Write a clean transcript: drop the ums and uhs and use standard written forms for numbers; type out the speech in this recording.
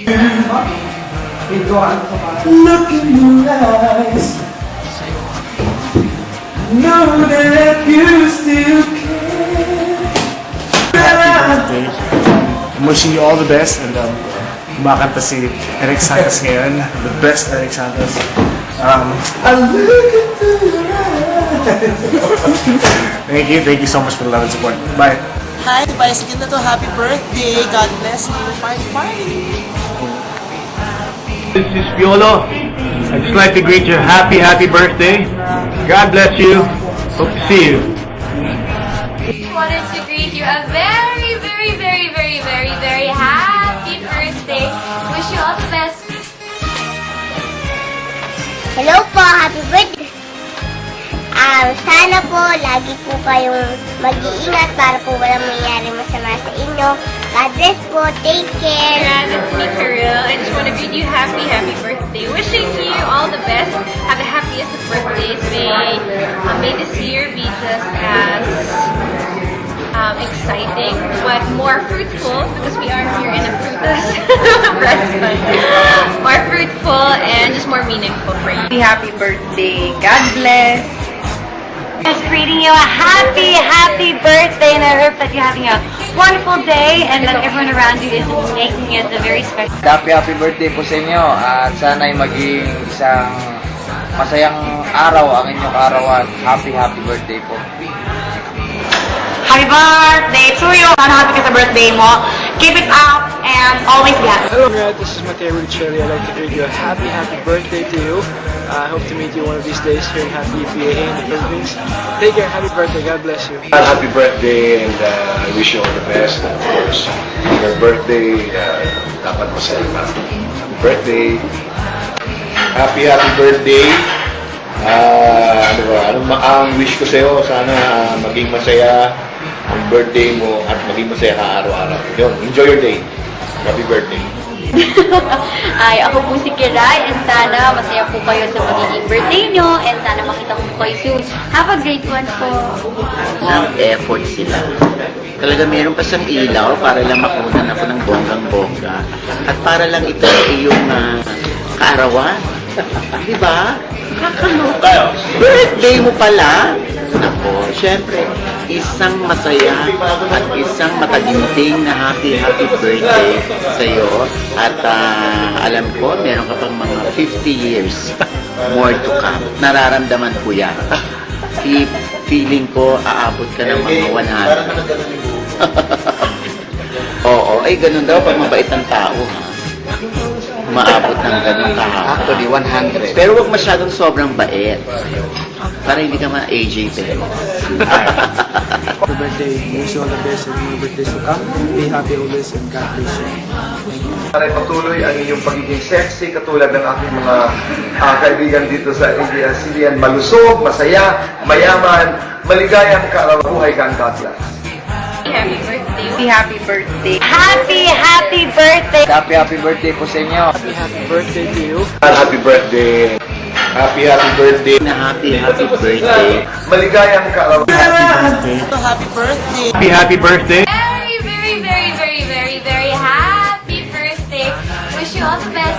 Look in your eyes, know that you still care. I'm wishing you all the best and kumakanta si Eric Santos ngayon, the best Eric Santos. I look into your eyes. Thank you so much for the love and support. Bye. Hi, bicycle na to. Happy birthday. God bless you. Party. This is Piolo. I'd just like to greet you happy birthday. God bless you. Hope to see you. Wanted to greet you a very, very, very, very, very, very happy birthday. Wish you all the best. Hello po, happy birthday! Sana po, lagi po kayong mag-iingat para po walang mangyari masama sa inyo. God bless po, take care! It's me, Karil. I just want to greet you happy, happy birthday. Wishing you all the best. Have the happiest of birthdays. May this year be just as exciting, but more fruitful because we are here in a fruitless restaurant. More fruitful and just more meaningful for you. Happy birthday. God bless. Just greeting you a happy birthday, and I hope that you're having a wonderful day and that everyone around you is making it a very special. Happy birthday po sa inyo at sana'y maging isang masayang araw ang inyong kaarawan. Happy birthday po. Happy birthday to you! Happy ka sa birthday mo. Keep it up and always be happy. Hello, this is Mateo Ruccelli. I'd like to greet you a happy birthday to you. I hope to meet you one of these days here in Happy PAA in the Philippines. Take care. Happy birthday. God bless you. Happy birthday, and I wish you all the best. Of course, your birthday, dapat masaya ka. Happy birthday. Happy birthday. Ang wish ko sa'yo, sana maging masaya ang birthday mo at maging masaya ka araw-araw. Yun, enjoy your day. Happy birthday. Ay, ako po si Kiray and sana masaya po kayo sa magiging birthday nyo and sana makita ko kayo soon. Have a great one po. Effort sila. Talaga meron pa siyang ilaw para lang makunan ako ng bonggang-bongga. At para lang ito ay yung kaarawan. Diba? Kakaloka. Birthday mo pala. Ako, syempre, isang masaya at isang mataginting na happy birthday sa'yo. At alam ko, meron ka pang mga 50 years more to come. Nararamdaman ko yan. Feeling ko, aabot ka ng mga 100. Oo, ay ganun daw pag mabait ang tao, ha? Maabot ng ganun kahapon. Actually, 100. Pero wag masyadong sobrang bait. Para hindi ka ma-AJ Perez. Happy birthday. Wish you all the best and more birthdays to come. Be happy always and God bless you. Para patuloy ang inyong pagiging sexy katulad ng aking mga kaibigan dito sa ABS-CBN. Malusog, masaya, mayaman, maligayang buhay ka ang God bless. Happy birthday. Happy birthday. Happy birthday. Happy birthday po sa inyo. Happy birthday to you. Happy birthday. Happy birthday. Na happy birthday. Maligayang Happy birthday. Happy birthday. Very, very, very, very, very, very happy birthday. Wish you all the best.